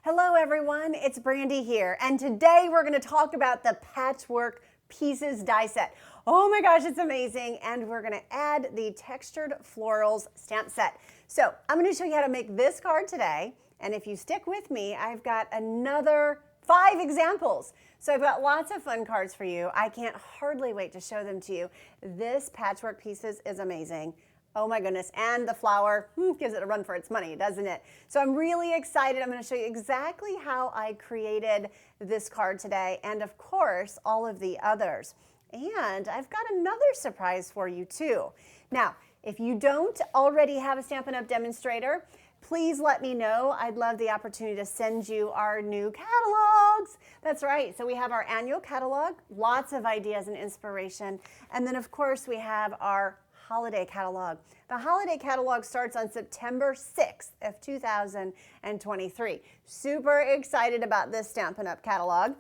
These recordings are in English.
Hello everyone, it's Brandy here, and today we're going to talk about the Patchwork Pieces Die Set. Oh my gosh, it's amazing, and we're going to add the Textured Florals Stamp Set. So I'm going to show you how to make this card today, and if you stick with me, I've got another 5 examples. So I've got lots of fun cards for you. I can't hardly wait to show them to you. This Patchwork Pieces is amazing. Oh my goodness, and the flower gives it a run for its money, doesn't it? So I'm really excited. I'm going to show you exactly how I created this card today, and of course, all of the others. And I've got another surprise for you too. Now, if you don't already have a Stampin' Up! Demonstrator, please let me know. I'd love the opportunity to send you our new catalogs. That's right, so we have our annual catalog, lots of ideas and inspiration, and then of course we have our holiday catalog. The holiday catalog starts on September 6th of 2023. Super excited about this Stampin' Up! Catalog.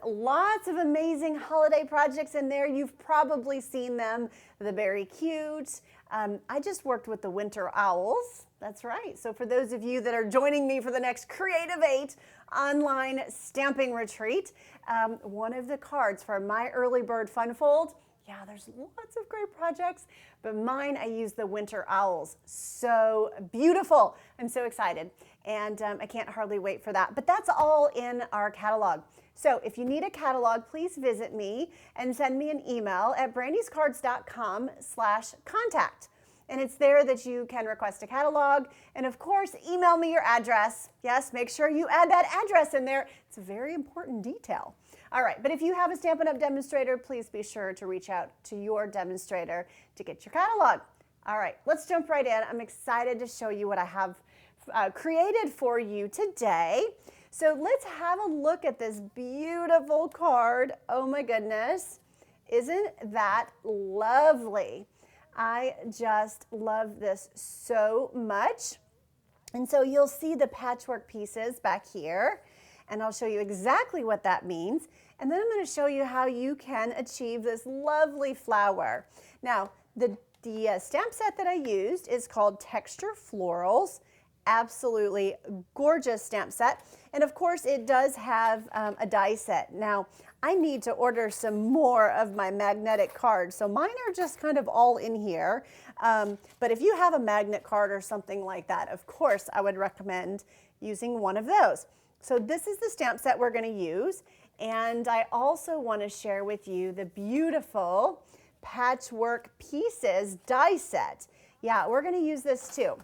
Lots of amazing holiday projects in there. You've probably seen them. They're very cute. I just worked with the Winter Owls. That's right. So for those of you that are joining me for the next Creative 8 online stamping retreat, one of the cards for my early bird fun fold, yeah, there's lots of great projects, but mine, I use the Winter Owls. So beautiful. I'm so excited, and I can't hardly wait for that. But that's all in our catalog. So if you need a catalog, please visit me and send me an email at brandyscards.com/contact. And it's there that you can request a catalog. And of course, email me your address. Yes, make sure you add that address in there. It's a very important detail. All right, but if you have a Stampin' Up! Demonstrator, please be sure to reach out to your demonstrator to get your catalog. All right, let's jump right in. I'm excited to show you what I have created for you today. So let's have a look at this beautiful card. Oh my goodness, isn't that lovely? I just love this so much. And so you'll see the patchwork pieces back here, and I'll show you exactly what that means. And then I'm going to show you how you can achieve this lovely flower. Now, the stamp set that I used is called Textured Florals. Absolutely gorgeous stamp set. And of course, it does have a die set. Now, I need to order some more of my magnetic cards. So mine are just kind of all in here. But if you have a magnet card or something like that, of course, I would recommend using one of those. So this is the stamp set we're going to use. And I also want to share with you the beautiful Patchwork Pieces Die Set. Yeah, we're going to use this too.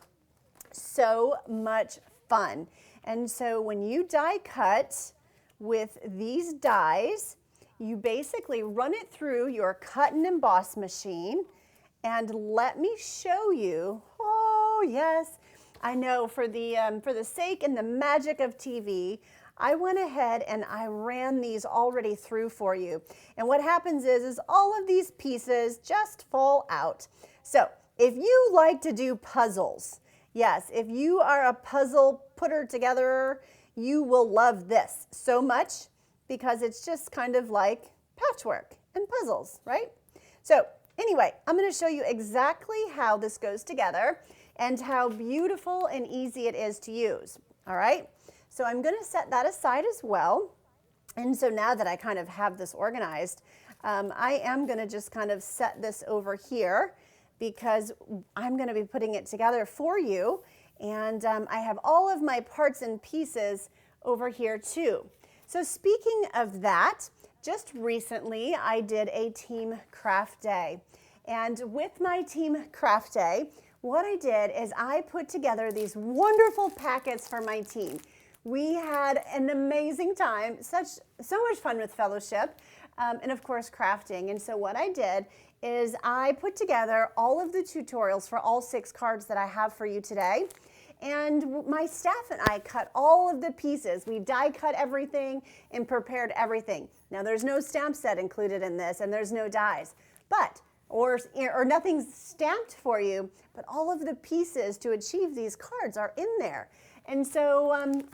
So much fun. And so when you die cut with these dies, you basically run it through your cut and emboss machine. And let me show you. Oh yes, I know, for the sake and the magic of TV, I went ahead and I ran these already through for you. And what happens is all of these pieces just fall out. So if you like to do puzzles, yes, if you are a puzzle putter together, you will love this so much because it's just kind of like patchwork and puzzles, right? So anyway, I'm going to show you exactly how this goes together and how beautiful and easy it is to use, all right? So I'm going to set that aside as well. And so now that I kind of have this organized, I am going to just kind of set this over here because I'm going to be putting it together for you. And I have all of my parts and pieces over here too. So speaking of that, just recently I did a team craft day. And with my team craft day, what I did is I put together these wonderful packets for my team. We had an amazing time, so much fun with fellowship, and of course crafting. And so what I did is I put together all of the tutorials for all 6 cards that I have for you today. And my staff and I cut all of the pieces. We die cut everything and prepared everything. Now there's no stamp set included in this, and there's no dies, but or nothing's stamped for you, but all of the pieces to achieve these cards are in there. And so I'm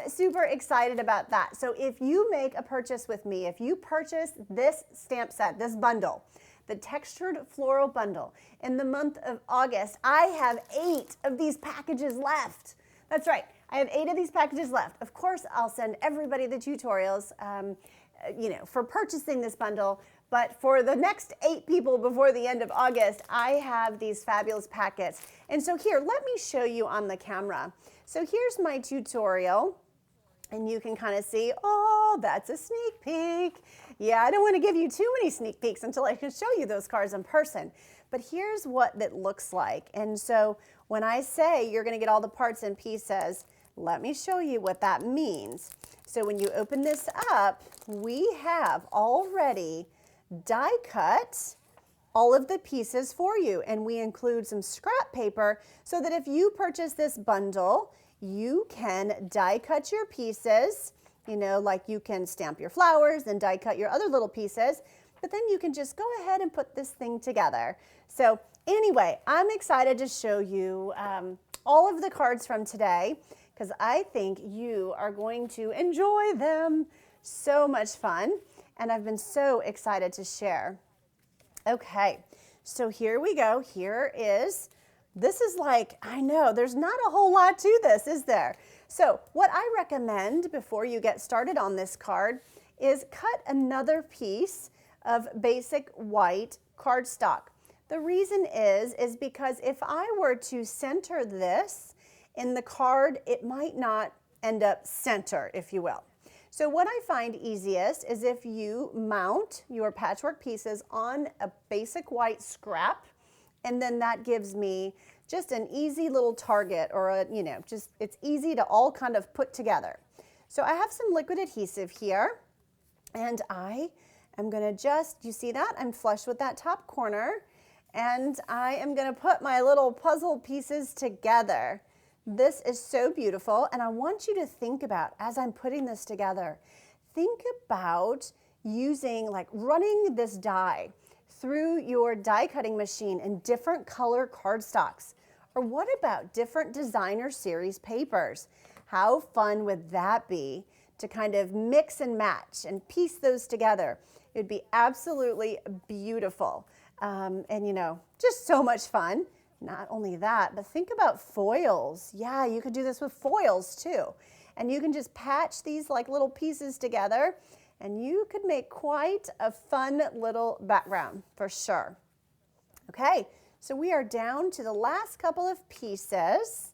super excited about that. So if you make a purchase with me, if you purchase this stamp set, this bundle, the Textured Floral Bundle, in the month of August, I have 8 of these packages left. That's right. I have 8 of these packages left. Of course, I'll send everybody the tutorials, for purchasing this bundle. But for the next 8 people before the end of August, I have these fabulous packets. And so here, let me show you on the camera. So here's my tutorial. And you can kind of see, oh, that's a sneak peek. Yeah, I don't want to give you too many sneak peeks until I can show you those cards in person. But here's what that looks like. And so when I say you're going to get all the parts and pieces, let me show you what that means. So when you open this up, we have already die cut all of the pieces for you. And we include some scrap paper so that if you purchase this bundle, you can die cut your pieces, like you can stamp your flowers and die cut your other little pieces, but then you can just go ahead and put this thing together. So anyway, I'm excited to show you all of the cards from today because I think you are going to enjoy them. So much fun, and I've been so excited to share. Okay, so here we go. This is like, I know, there's not a whole lot to this, is there? So what I recommend before you get started on this card is cut another piece of basic white cardstock. The reason is because if I were to center this in the card, it might not end up center, if you will. So what I find easiest is if you mount your patchwork pieces on a basic white scrap, and then that gives me just an easy little target, or it's easy to all kind of put together. So I have some liquid adhesive here, and I am gonna you see that? I'm flush with that top corner, and I am gonna put my little puzzle pieces together. This is so beautiful, and I want you to think about, as I'm putting this together, think about running this die through your die cutting machine in different color cardstocks. Or what about different designer series papers? How fun would that be to kind of mix and match and piece those together? It would be absolutely beautiful. Just so much fun. Not only that, but think about foils. Yeah, you could do this with foils too. And you can just patch these like little pieces together, and you could make quite a fun little background for sure. Okay, so we are down to the last couple of pieces,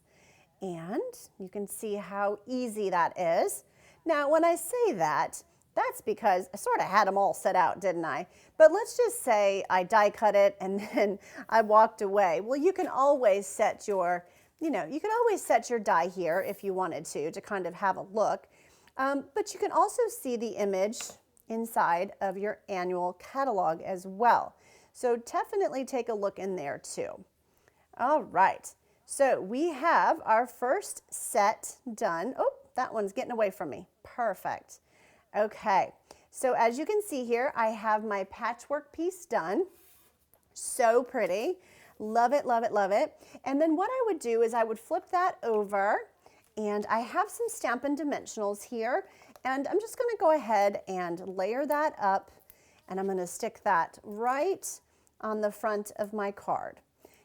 and you can see how easy that is. Now, when I say that, that's because I sort of had them all set out, didn't I? But let's just say I die cut it and then I walked away. Well, you can always set your, die here if you wanted to kind of have a look. But you can also see the image inside of your annual catalog as well. So definitely take a look in there too. All right, so we have our first set done. Oh, that one's getting away from me. Perfect. Okay, so as you can see here, I have my patchwork piece done. So pretty. Love it, love it, love it. And then what I would do is I would flip that over, and I have some Stampin' Dimensionals here, and I'm just going to go ahead and layer that up, and I'm going to stick that right on the front of my card.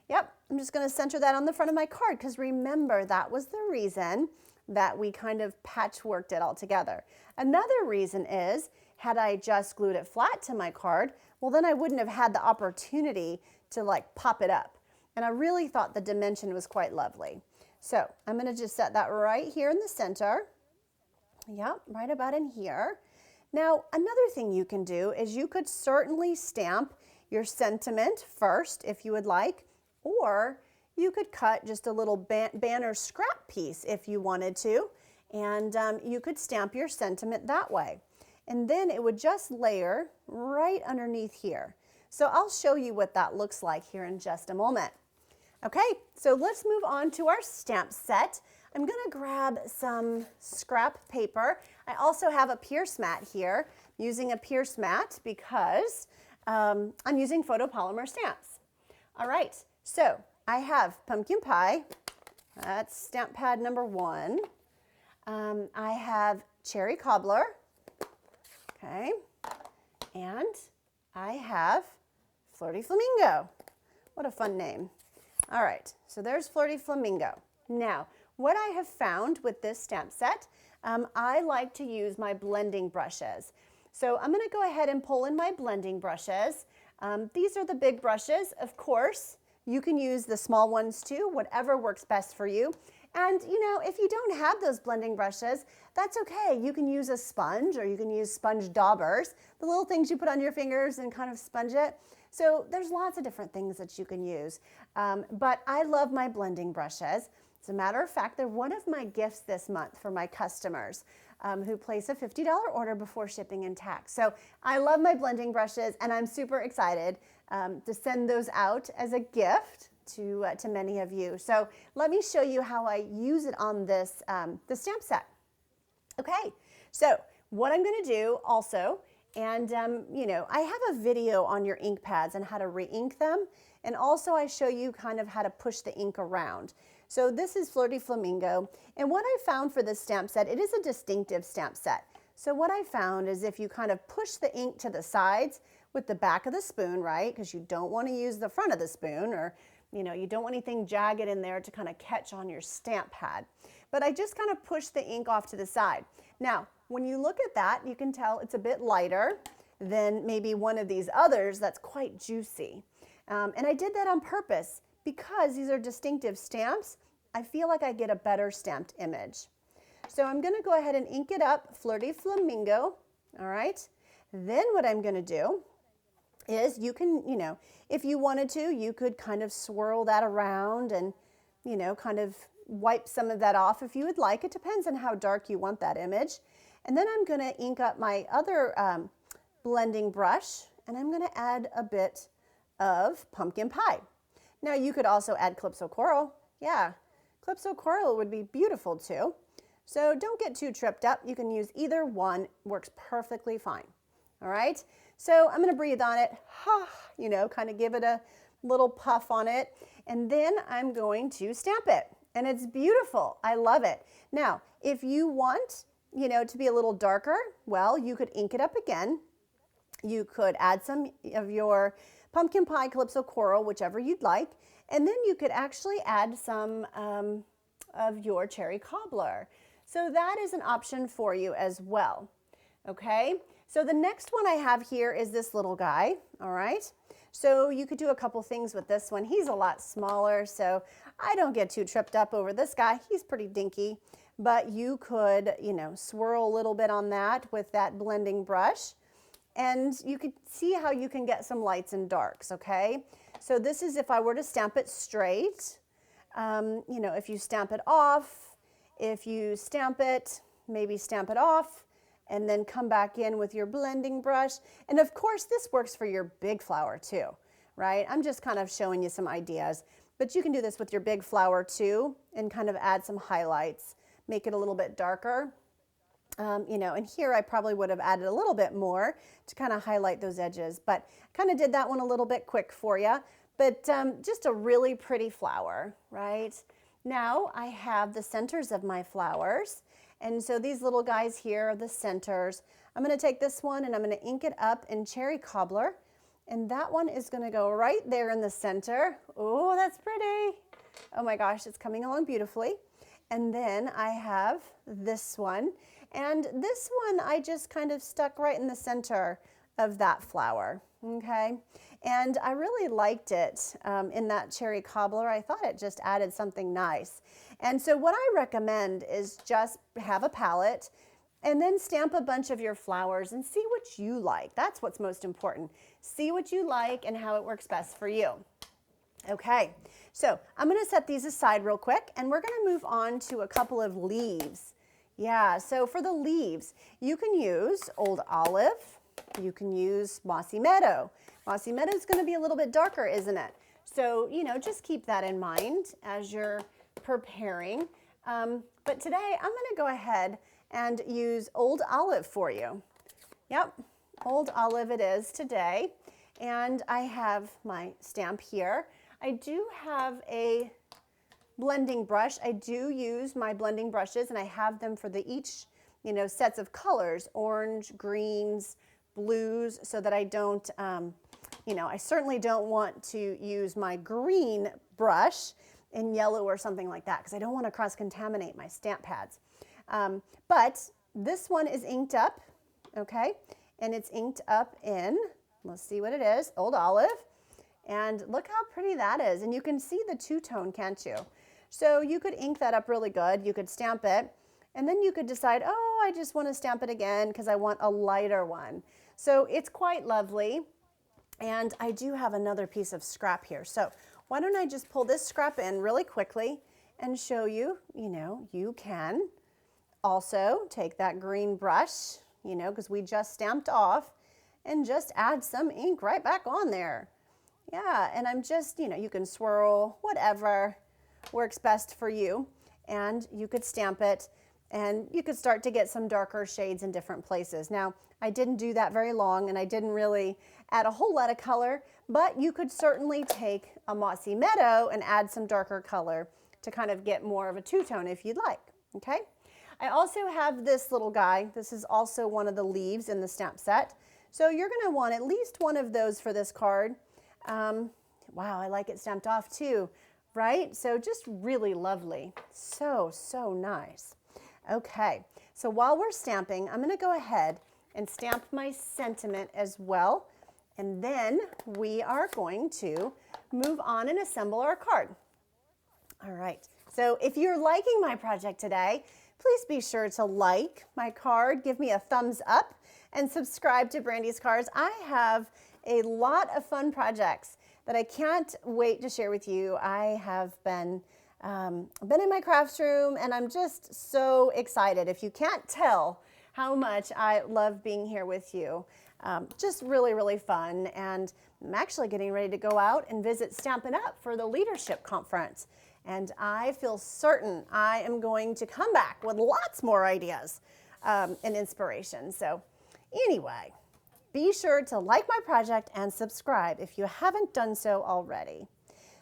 Yep, I'm just going to center that on the front of my card because remember, that was the reason that we kind of patchworked it all together. Another reason is, had I just glued it flat to my card, well then I wouldn't have had the opportunity to like pop it up. And I really thought the dimension was quite lovely. So I'm going to just set that right here in the center. Yep, right about in here. Now, another thing you can do is you could certainly stamp your sentiment first if you would like, or you could cut just a little banner scrap piece if you wanted to, and you could stamp your sentiment that way. And then it would just layer right underneath here. So I'll show you what that looks like here in just a moment. Okay, so let's move on to our stamp set. I'm gonna grab some scrap paper. I also have a Pierce mat here. I'm using a Pierce mat because I'm using photopolymer stamps. All right, so I have pumpkin pie. That's stamp pad number 1. I have cherry cobbler. Okay, and I have Flirty Flamingo. What a fun name. All right, so there's Flirty Flamingo. Now, what I have found with this stamp set, I like to use my blending brushes. So I'm going to go ahead and pull in my blending brushes. These are the big brushes. Of course, you can use the small ones too, whatever works best for you. And you know, if you don't have those blending brushes, that's okay. You can use a sponge, or you can use sponge daubers, the little things you put on your fingers and kind of sponge it. So there's lots of different things that you can use. But I love my blending brushes. As a matter of fact, they're one of my gifts this month for my customers who place a $50 order before shipping and tax. So I love my blending brushes, and I'm super excited to send those out as a gift to many of you. So let me show you how I use it on this the stamp set. Okay, so what I'm going to do also, and you know, I have a video on your ink pads and how to re-ink them, and also I show you kind of how to push the ink around. So this is Flirty Flamingo, and what I found for this stamp set, it is a distinctive stamp set. So what I found is if you kind of push the ink to the sides with the back of the spoon, right, because you don't want to use the front of the spoon, or you know, you don't want anything jagged in there to kind of catch on your stamp pad. But I just kind of push the ink off to the side. Now, when you look at that, you can tell it's a bit lighter than maybe one of these others that's quite juicy. And I did that on purpose because these are distinctive stamps. I feel like I get a better stamped image. So I'm going to go ahead and ink it up, Flirty Flamingo, all right? Then what I'm going to do is you can, you know, if you wanted to, you could kind of swirl that around and, you know, kind of wipe some of that off if you would like. It depends on how dark you want that image. And then I'm going to ink up my other blending brush, and I'm going to add a bit of pumpkin pie. Now you could also add Calypso Coral. Yeah, Calypso Coral would be beautiful too. So don't get too tripped up. You can use either one, works perfectly fine. All right, so I'm going to breathe on it, you know, kind of give it a little puff on it, and then I'm going to stamp it. And it's beautiful. I love it. Now, if you want, you know, to be a little darker, well, you could ink it up again. You could add some of your pumpkin pie Calypso Coral, whichever you'd like, and then you could actually add some of your cherry cobbler. So that is an option for you as well. Okay, so the next one I have here is this little guy, all right? So you could do a couple things with this one. He's a lot smaller, so I don't get too tripped up over this guy. He's pretty dinky, but you could, you know, swirl a little bit on that with that blending brush, and you could see how you can get some lights and darks, okay? So this is if I were to stamp it straight. You know, if you stamp it off, if you stamp it, maybe stamp it off, and then come back in with your blending brush. And of course, this works for your big flower too, right? I'm just kind of showing you some ideas, but you can do this with your big flower too, and kind of add some highlights, make it a little bit darker. You know, and here I probably would have added a little bit more to kind of highlight those edges, but kind of did that one a little bit quick for you. But just a really pretty flower, right? Now I have the centers of my flowers. And so these little guys here are the centers. I'm going to take this one and I'm going to ink it up in cherry cobbler. And that one is going to go right there in the center. Oh, that's pretty. Oh my gosh, it's coming along beautifully. And then I have this one. And this one I just kind of stuck right in the center of that flower. Okay. And I really liked it in that cherry cobbler. I thought it just added something nice. And so what I recommend is just have a palette and then stamp a bunch of your flowers and see what you like. That's what's most important. See what you like and how it works best for you. Okay, so I'm going to set these aside real quick, and we're going to move on to a couple of leaves. Yeah, so for the leaves, you can use Old Olive. You can use Mossy Meadow. Mossy Meadow is going to be a little bit darker, isn't it? So, you know, just keep that in mind as you're preparing. But today I'm going to go ahead and use Old Olive for you. Yep, Old Olive it is today. And I have my stamp here. I do have a blending brush. I do use my blending brushes, and I have them for the each, you know, sets of colors, orange, greens, blues, so that I don't, you know, I certainly don't want to use my green brush in yellow or something like that because I don't want to cross-contaminate my stamp pads. But this one is inked up, okay? And it's inked up in, let's see what it is, Old Olive. And look how pretty that is. And you can see the two-tone, can't you? So you could ink that up really good. You could stamp it. And then you could decide, oh, I just want to stamp it again because I want a lighter one. So it's quite lovely. And I do have another piece of scrap here. So why don't I just pull this scrap in really quickly and show you, you can also take that green brush, because we just stamped off, and just add some ink right back on there. Yeah, and I'm just, you can swirl, whatever works best for you, and you could stamp it, and you could start to get some darker shades in different places. Now, I didn't do that very long, and I didn't really add a whole lot of color, but you could certainly take a Mossy Meadow and add some darker color to kind of get more of a two-tone if you'd like, okay? I also have this little guy. This is also one of the leaves in the stamp set. So you're gonna want at least one of those for this card. Wow, I like it stamped off too, right? So just really lovely. So, so nice. Okay, so while we're stamping, I'm gonna go ahead and stamp my sentiment as well. And then we are going to move on and assemble our card. All right, so if you're liking my project today, please be sure to like my card, give me a thumbs up, and subscribe to Brandy's Cards. I have a lot of fun projects that I can't wait to share with you. I have been in my crafts room, and I'm just so excited. If you can't tell how much I love being here with you, just really, really fun. And I'm actually getting ready to go out and visit Stampin' Up for the leadership conference. And I feel certain I am going to come back with lots more ideas and inspiration. So anyway, be sure to like my project and subscribe if you haven't done so already.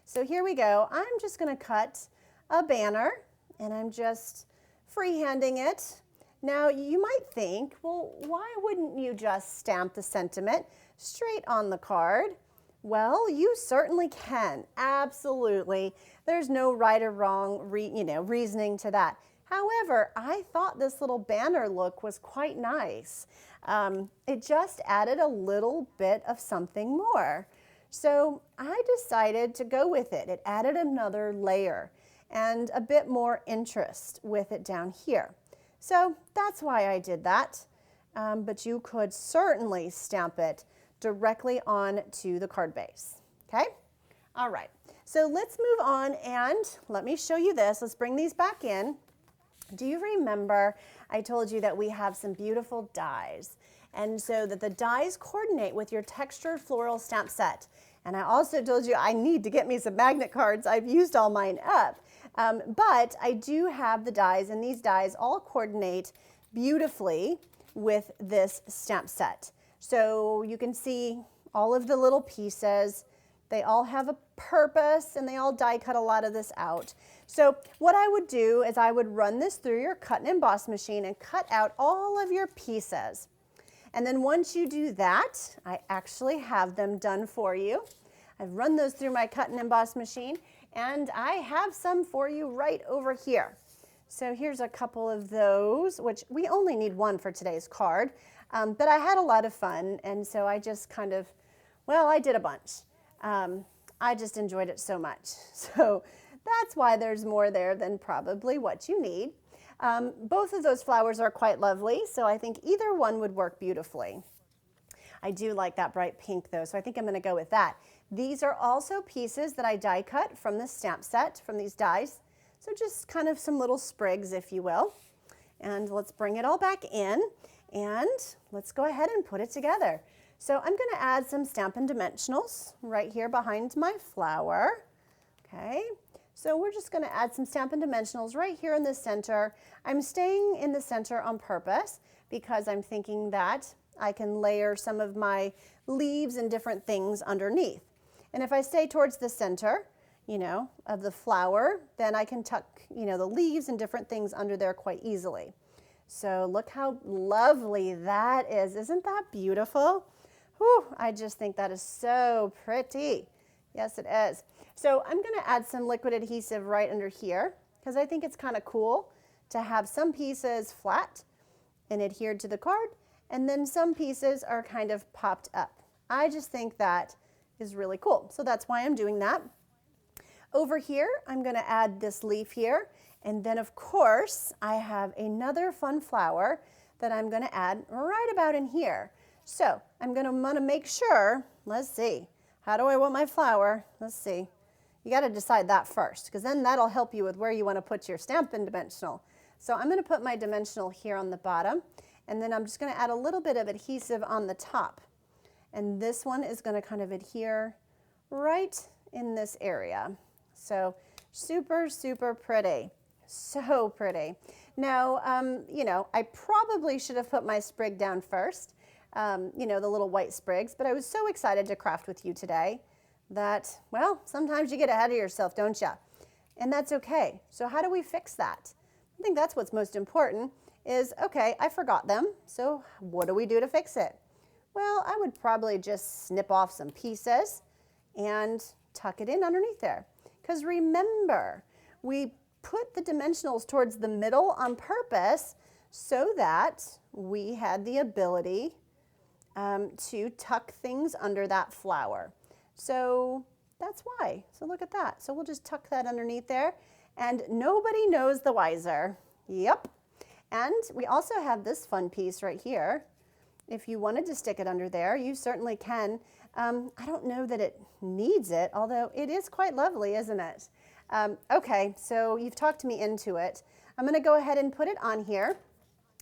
So here we go. I'm just going to cut a banner, and I'm just freehanding it. Now you might think, well, why wouldn't you just stamp the sentiment straight on the card? Well, you certainly can. Absolutely. There's no right or wrong reasoning to that. However, I thought this little banner look was quite nice. It just added a little bit of something more. So I decided to go with it. It added another layer and a bit more interest with it down here. So that's why I did that. But you could certainly stamp it directly on to the card base, okay? All right, so let's move on and let me show you this. Let's bring these back in. Do you remember I told you that we have some beautiful dies, and so that the dies coordinate with your textured floral stamp set. And I also told you I need to get me some magnet cards. I've used all mine up, but I do have the dies, and these dies all coordinate beautifully with this stamp set. So you can see all of the little pieces. They all have a purpose, and they all die cut a lot of this out. So what I would do is I would run this through your cut and emboss machine and cut out all of your pieces. And then once you do that, I actually have them done for you. I've run those through my cut and emboss machine, and I have some for you right over here. So here's a couple of those, which we only need one for today's card. But I had a lot of fun, and so I just kind of, well, I did a bunch. I just enjoyed it so much. So that's why there's more there than probably what you need. Both of those flowers are quite lovely, so I think either one would work beautifully. I do like that bright pink though, so I think I'm gonna go with that. These are also pieces that I die cut from the stamp set, from these dies. So just kind of some little sprigs, if you will. And let's bring it all back in. And let's go ahead and put it together. So I'm going to add some Stampin' Dimensionals right here behind my flower. Okay, so we're just going to add some Stampin' Dimensionals right here in the center. I'm staying in the center on purpose because I'm thinking that I can layer some of my leaves and different things underneath. And if I stay towards the center, of the flower, then I can tuck, the leaves and different things under there quite easily. So look how lovely that is. Isn't that beautiful? Whew, I just think that is so pretty. Yes, it is. So I'm going to add some liquid adhesive right under here because I think it's kind of cool to have some pieces flat and adhered to the card, and then some pieces are kind of popped up. I just think that is really cool. So that's why I'm doing that. Over here, I'm going to add this leaf here. And then, of course, I have another fun flower that I'm going to add right about in here. So I'm going to want to make sure, let's see, how do I want my flower? Let's see. You got to decide that first, because then that'll help you with where you want to put your Stampin' Dimensional. So I'm going to put my dimensional here on the bottom, and then I'm just going to add a little bit of adhesive on the top. And this one is going to kind of adhere right in this area. So super, super pretty. So pretty. Now, you know, I probably should have put my sprig down first, you know, the little white sprigs, but I was so excited to craft with you today that, well, sometimes you get ahead of yourself, don't you? And that's okay. So how do we fix that? I think that's what's most important is, okay, I forgot them, so what do we do to fix it? Well, I would probably just snip off some pieces and tuck it in underneath there. Because remember, we put the dimensionals towards the middle on purpose so that we had the ability to tuck things under that flower. So that's why. So look at that. So we'll just tuck that underneath there, and nobody knows the wiser. Yep. And we also have this fun piece right here. If you wanted to stick it under there, you certainly can. I don't know that it needs it, although it is quite lovely, isn't it? Okay, so you've talked me into it. I'm going to go ahead and put it on here.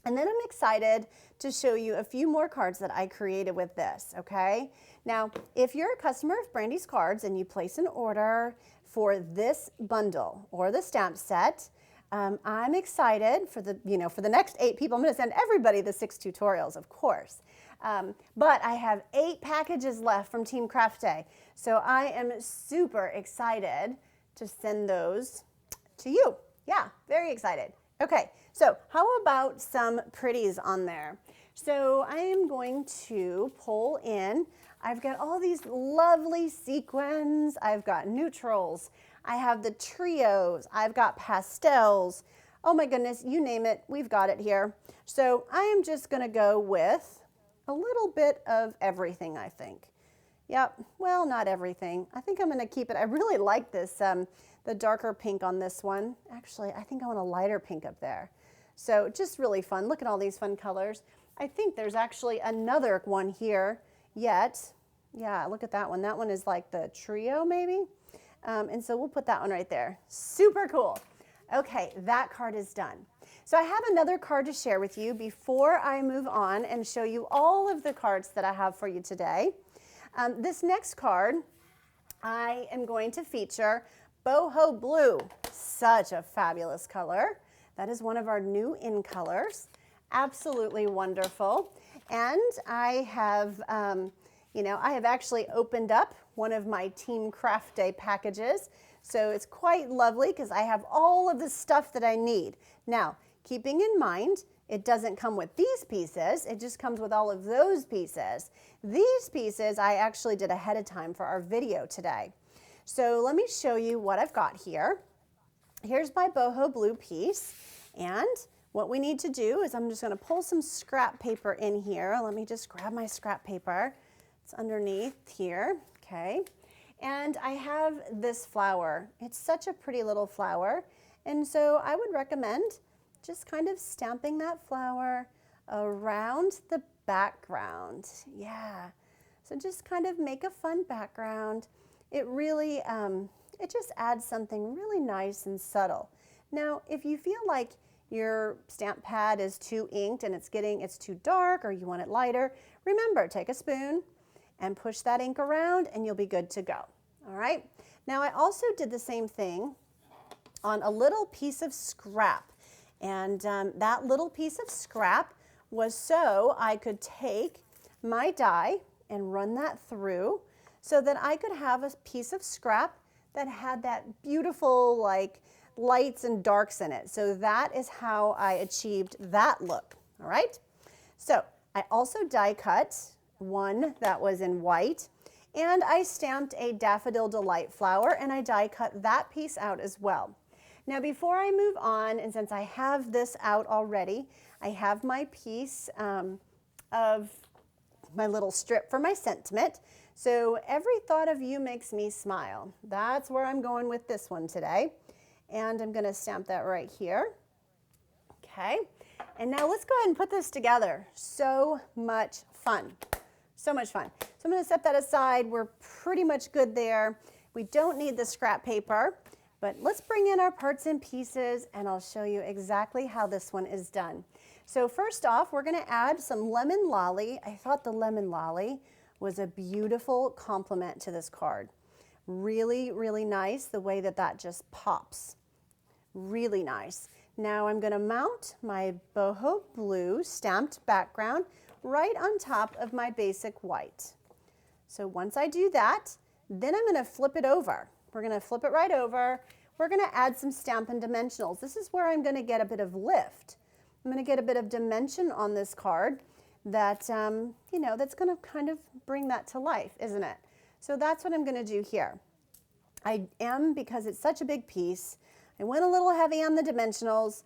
And then I'm excited to show you a few more cards that I created with this, okay? Now, if you're a customer of Brandy's Cards and you place an order for this bundle or the stamp set, I'm excited for the next 8 people. I'm going to send everybody the 6 tutorials, of course. But I have 8 packages left from Team Craft Day. So I am super excited to send those to you. Yeah, very excited. Okay, so how about some pretties on there? So I am going to pull in, I've got all these lovely sequins, I've got neutrals, I have the trios, I've got pastels. Oh my goodness, you name it, we've got it here. So I am just gonna go with a little bit of everything, I think. Yep, well, not everything. I think I'm gonna keep it, I really like this, the darker pink on this one. Actually, I think I want a lighter pink up there. So just really fun. Look at all these fun colors. I think there's actually another one here yet. Yeah, look at that one. That one is like the trio maybe. And so we'll put that one right there. Super cool. Okay, that card is done. So I have another card to share with you before I move on and show you all of the cards that I have for you today. This next card, I am going to feature Boho Blue. Such a fabulous color. That is one of our new in colors. Absolutely wonderful. And I have, I have actually opened up one of my Team Craft Day packages. So it's quite lovely because I have all of the stuff that I need. Now, keeping in mind, it doesn't come with these pieces. It just comes with all of those pieces. These pieces I actually did ahead of time for our video today. So let me show you what I've got here. Here's my Boho Blue piece. And what we need to do is I'm just going to pull some scrap paper in here. Let me just grab my scrap paper. It's underneath here. Okay. And I have this flower. It's such a pretty little flower. And so I would recommend just kind of stamping that flower around the background. Yeah. So just kind of make a fun background. It really, it just adds something really nice and subtle. Now, if you feel like your stamp pad is too inked and it's too dark or you want it lighter, remember, take a spoon and push that ink around and you'll be good to go. All right. Now, I also did the same thing on a little piece of scrap. And that little piece of scrap was so I could take my die and run that through so that I could have a piece of scrap that had that beautiful like lights and darks in it. So that is how I achieved that look. All right. So I also die cut one that was in white. And I stamped a Daffodil Delight flower, and I die cut that piece out as well. Now before I move on, and since I have this out already, I have my piece of my little strip for my sentiment. So every thought of you makes me smile. That's where I'm going with this one today. And I'm going to stamp that right here. Okay. And now let's go ahead and put this together. So much fun. So much fun. So I'm going to set that aside. We're pretty much good there. We don't need the scrap paper, but let's bring in our parts and pieces and I'll show you exactly how this one is done. So first off, we're going to add some lemon lolly. I thought the lemon lolly was a beautiful complement to this card. Really, really nice the way that that just pops. Really nice. Now I'm going to mount my Boho Blue stamped background right on top of my basic white. So once I do that, then I'm going to flip it over. We're going to flip it right over. We're going to add some Stampin' Dimensionals. This is where I'm going to get a bit of lift. I'm going to get a bit of dimension on this card that, you know, that's going to kind of bring that to life, isn't it? So that's what I'm going to do here. Because it's such a big piece, I went a little heavy on the dimensionals.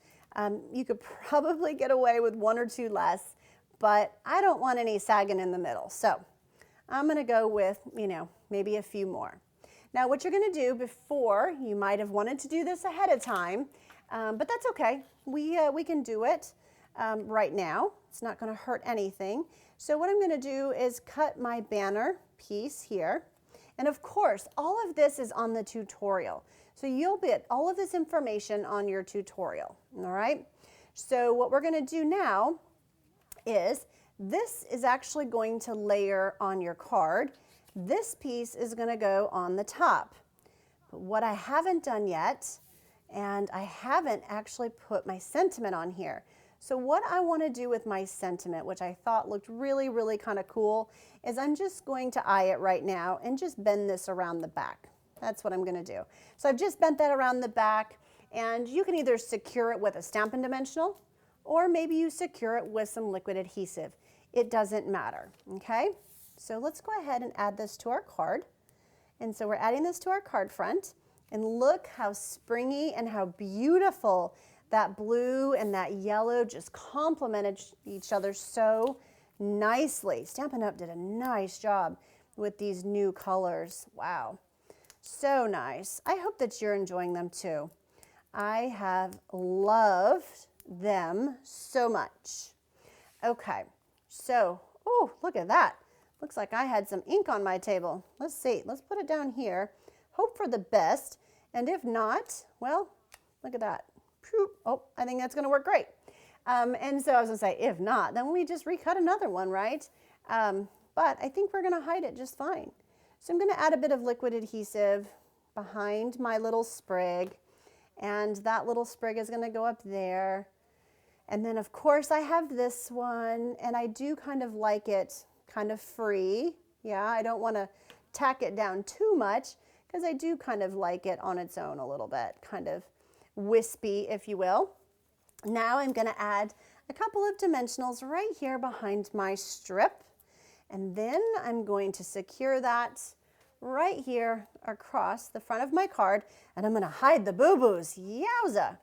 You could probably get away with one or two less, but I don't want any sagging in the middle. So I'm going to go with, you know, maybe a few more. Now what you're going to do before, you might have wanted to do this ahead of time, but that's okay. We can do it right now. It's not going to hurt anything. So what I'm going to do is cut my banner piece here. And of course, all of this is on the tutorial. So you'll get all of this information on your tutorial. All right. So what we're going to do now is this is actually going to layer on your card. This piece is going to go on the top. But what I haven't done yet, and I haven't actually put my sentiment on here. So what I want to do with my sentiment, which I thought looked really, really kind of cool, is I'm just going to eye it right now and just bend this around the back. That's what I'm going to do. So I've just bent that around the back, and you can either secure it with a Stampin' Dimensional, or maybe you secure it with some liquid adhesive. It doesn't matter, okay? So let's go ahead and add this to our card. And so we're adding this to our card front, and look how springy and how beautiful that blue and that yellow just complemented each other so nicely. Stampin' Up! Did a nice job with these new colors. Wow, so nice. I hope that you're enjoying them too. I have loved them so much. Okay, so, oh, look at that. Looks like I had some ink on my table. Let's see, let's put it down here. Hope for the best, and if not, well, look at that. Oh, I think that's going to work great. And so I was going to say, if not, then we just recut another one, right? But I think we're going to hide it just fine. So I'm going to add a bit of liquid adhesive behind my little sprig, and that little sprig is going to go up there. And then, of course, I have this one, and I do kind of like it kind of free. Yeah, I don't want to tack it down too much because I do kind of like it on its own a little bit, kind of wispy, if you will. Now I'm going to add a couple of dimensionals right here behind my strip, and then I'm going to secure that right here across the front of my card, and I'm going to hide the boo-boos. Yowza!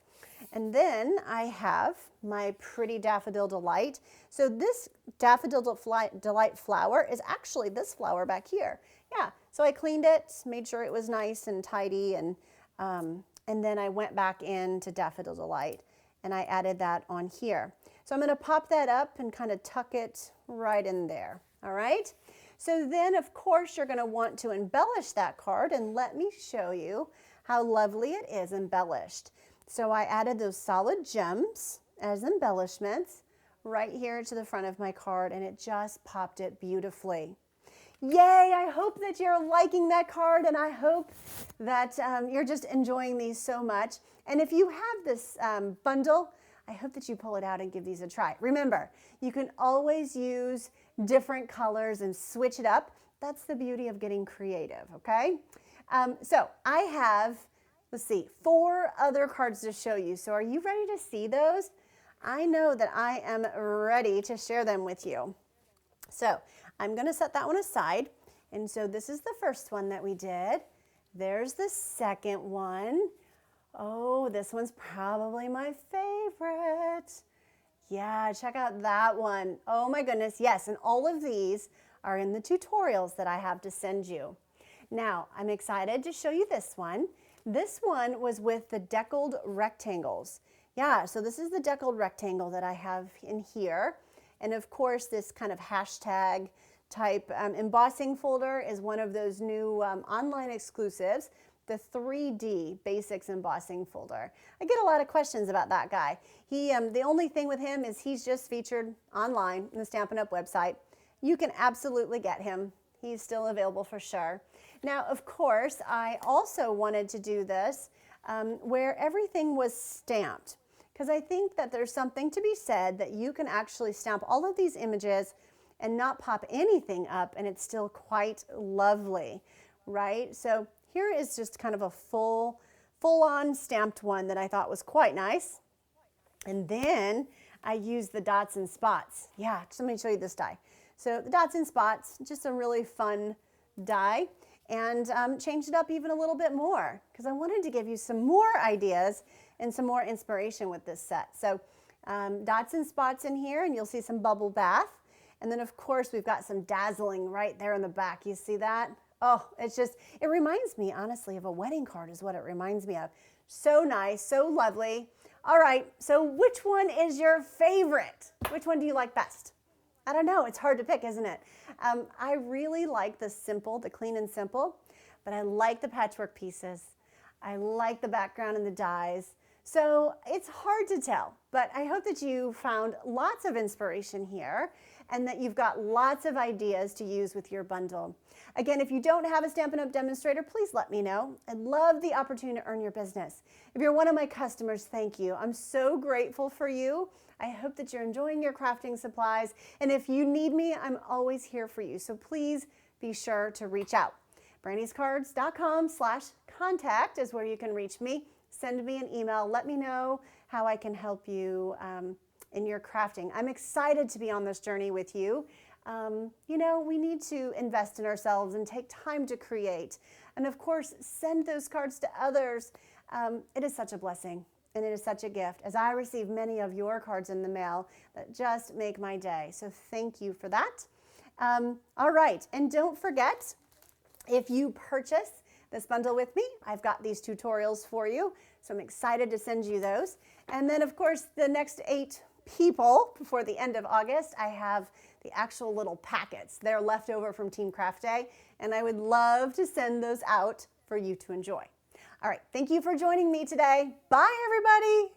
And then I have my pretty Daffodil Delight. So this Daffodil Delight flower is actually this flower back here. Yeah, so I cleaned it, made sure it was nice and tidy, and then I went back into Daffodil Delight and I added that on here. So I'm going to pop that up and kind of tuck it right in there. All right. So then, of course, you're going to want to embellish that card, and let me show you how lovely it is embellished. So I added those solid gems as embellishments right here to the front of my card, and it just popped it beautifully. Yay! I hope that you're liking that card, and I hope that you're just enjoying these so much. And if you have this bundle, I hope that you pull it out and give these a try. Remember, you can always use different colors and switch it up. That's the beauty of getting creative, okay? So I have, let's see, 4 other cards to show you. So are you ready to see those? I know that I am ready to share them with you. So I'm going to set that one aside, And so this is the first one that we did. There's the second one. Oh, this one's probably my favorite. Yeah, check out that one. Oh my goodness, yes, and all of these are in the tutorials that I have to send you. Now, I'm excited to show you this one. This one was with the deckled rectangles. Yeah, so this is the deckled rectangle that I have in here. And of course, this kind of hashtag type embossing folder is one of those new online exclusives, the 3D Basics embossing folder. I get a lot of questions about that guy. The only thing with him is he's just featured online in the Stampin' Up website. You can absolutely get him. He's still available for sure. Now, of course, I also wanted to do this where everything was stamped, because I think that there's something to be said that you can actually stamp all of these images and not pop anything up, and it's still quite lovely, right? So here is just kind of a full-on stamped one that I thought was quite nice. And then I used the dots and spots. Yeah, just let me show you this die. So the dots and spots, just a really fun die, and changed it up even a little bit more because I wanted to give you some more ideas and some more inspiration with this set. So dots and spots in here, and you'll see some bubble bath. And then of course we've got some dazzling right there in the back. You see that? Oh, it reminds me honestly of a wedding card is what it reminds me of. So nice, so lovely. All right, so which one is your favorite? Which one do you like best? I don't know, it's hard to pick, isn't it? I really like the clean and simple, but I like the patchwork pieces. I like the background and the dies. So it's hard to tell, but I hope that you found lots of inspiration here and that you've got lots of ideas to use with your bundle. Again, if you don't have a Stampin' Up! Demonstrator, please let me know. I'd love the opportunity to earn your business. If you're one of my customers, thank you. I'm so grateful for you. I hope that you're enjoying your crafting supplies. And if you need me, I'm always here for you. So please be sure to reach out. BrandysCards.com/contact is where you can reach me. Send me an email. Let me know how I can help you in your crafting. I'm excited to be on this journey with you. You know, we need to invest in ourselves and take time to create. And of course, send those cards to others. It is such a blessing and it is such a gift as I receive many of your cards in the mail that just make my day. So thank you for that. All right, and don't forget, if you purchase this bundle with me, I've got these tutorials for you. So I'm excited to send you those. And then of course, the next 8 people before the end of August, I have the actual little packets. They're left over from Team Craft Day, and I would love to send those out for you to enjoy. All right, thank you for joining me today. Bye, everybody.